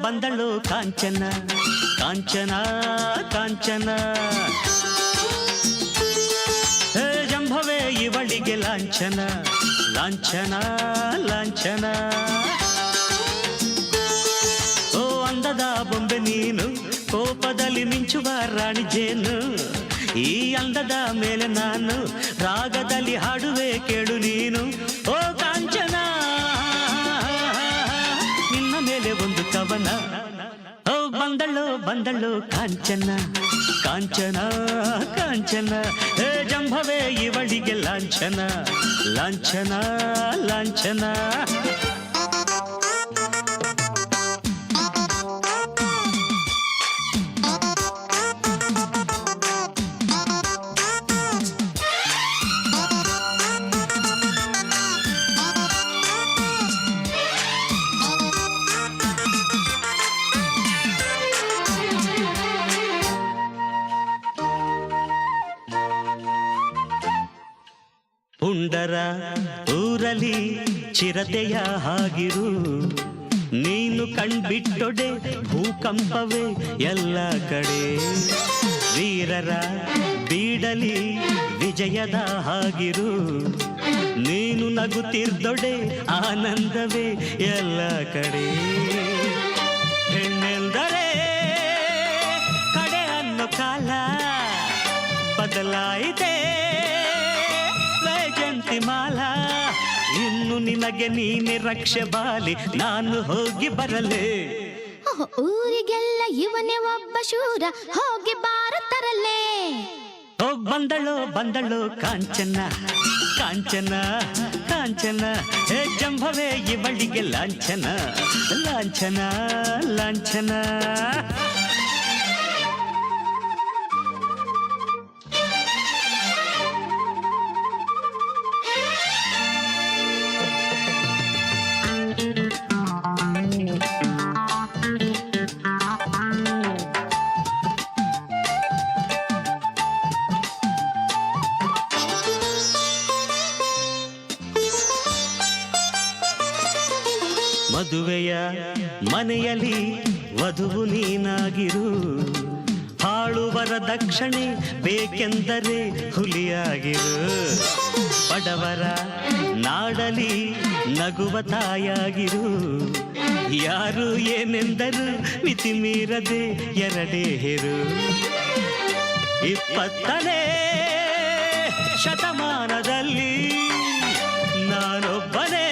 ಬಂದಳು ಕಾಂಚನ ಕಾಂಚನ ಕಾಂಚನ ಜಂಭವೇ ಇವಳಿಗೆ ಲಾಂಛನ ಲಾಂಛನ ಲಾಂಛನ ಓ ಅಂದದ ಬೊಂಬೆ ನೀನು ಕೋಪದಲ್ಲಿ ಮಿಂಚುವ ರಾಣಿ ಜೇನು ಈ ಅಂದದ ಮೇಲೆ ನಾನು ರಾಗದಲ್ಲಿ ಹಾಡುವೆ ಕೇಳು ನೀನು ಓ ಕಾಂಚನ ನಿನ್ನ ಮೇಲೆ ಒಂದು ಕವನ ಓ ಬಂದಳು ಬಂದಳು ಕಾಂಚನ ಕಾಂಚನ ಕಾಂಚನ ಹೇ ಜಂಭವೇ ಇವಳಿಗೆ ಲಾಂಛನ ಲಾಂಛನ ಲಾಂಛನ ಪುಂಡರ ಊರಲಿ ಚಿರತೆಯ ಹಾಗಿರು ನೀನು ಕಣ್ಬಿಟ್ಟೊಡೆ ಭೂಕಂಪವೇ ಎಲ್ಲ ಕಡೆ ವೀರರ ಬೀಡಲಿ ವಿಜಯದ ಹಾಗಿರು ನೀನು ನಗುತ್ತಿರ್ದೊಡೆ ಆನಂದವೇ ಎಲ್ಲ ಕಡೆ ಹೆಣ್ಣೆಂದರೆ ಕಡೆ ಅನ್ನೋ ಕಾಲ ಬದಲಾಯಿತೆ ಮಾಲ ಇನ್ನು ನಿನಗೆ ನೀನೆ ರಕ್ಷೆ ಬಾಲಿ ನಾನು ಹೋಗಿ ಬರಲೇ ಊರಿಗೆಲ್ಲ ಇವನೇ ಒಬ್ಬ ಶೂರ ಹೋಗಿ ಬಾರತರಲೇ ಓ ಬಂದಳು ಬಂದಳು ಕಾಂಚನ ಕಾಂಚನ ಕಾಂಚನ ಹೇ ಜಂಭವೇ ಇವಳಿಗೆ ಲಾಂಛನ ಲಾಂಛನ ಲಾಂಛನ ಮದುವೆಯ ಮನೆಯಲ್ಲಿ ವಧುವು ನೀನಾಗಿರು ಹಾಳುವರ ದಕ್ಷಿಣೆ ಬೇಕೆಂದರೆ ಹುಲಿಯಾಗಿರು ಬಡವರ ನಾಡಲಿ ನಗುವ ತಾಯಾಗಿರು ಯಾರು ಏನೆಂದರು ಮಿತಿ ಮೀರದೆ ಎರಡೇ ಹೆರು 20ನೇ ಶತಮಾನದಲ್ಲಿ ನಾನೊಬ್ಬನೇ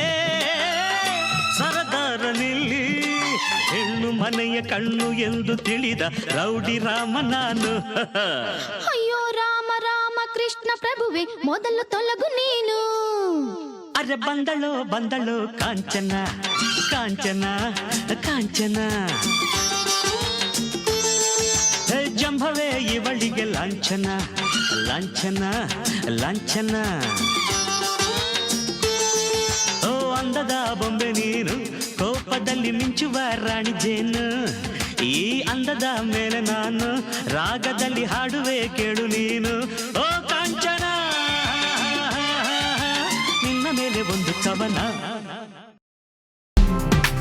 ಸರದಾರನಿಲ್ಲಿ ಹೆಣ್ಣು ಮನೆಯ ಕಣ್ಣು ಎಂದು ತಿಳಿದ ರೌಡಿ ರಾಮ ನಾನು ಅಯ್ಯೋ ರಾಮ ರಾಮ ಕೃಷ್ಣ ಪ್ರಭುವೆ ಮೊದಲು ತೊಲಗು ನೀನು ಅರೆ ಬಂದಳು ಬಂದಳು ಕಾಂಚನ ಕಾಂಚನ ಕಾಂಚನ ಜಂಭವೇ ಇವಳಿಗೆ ಲಾಂಛನ ಲಾಂಛನ ಲಾಂಛನ ಓ ಅಂದದ ಬೊಂಬೆ ನೀನು ಕೋಪದಲ್ಲಿ ಮಿಂಚುವ ರಾಣಿ ಜೇನು ಈ ಅಂದದ ಮೇಲೆ ನಾನು ರಾಗದಲ್ಲಿ ಹಾಡುವೆ ಕೇಳು ನೀನು ಓ ಕಾಂಚನ ನಿನ್ನ ಮೇಲೆ ಒಂದು ಕವನ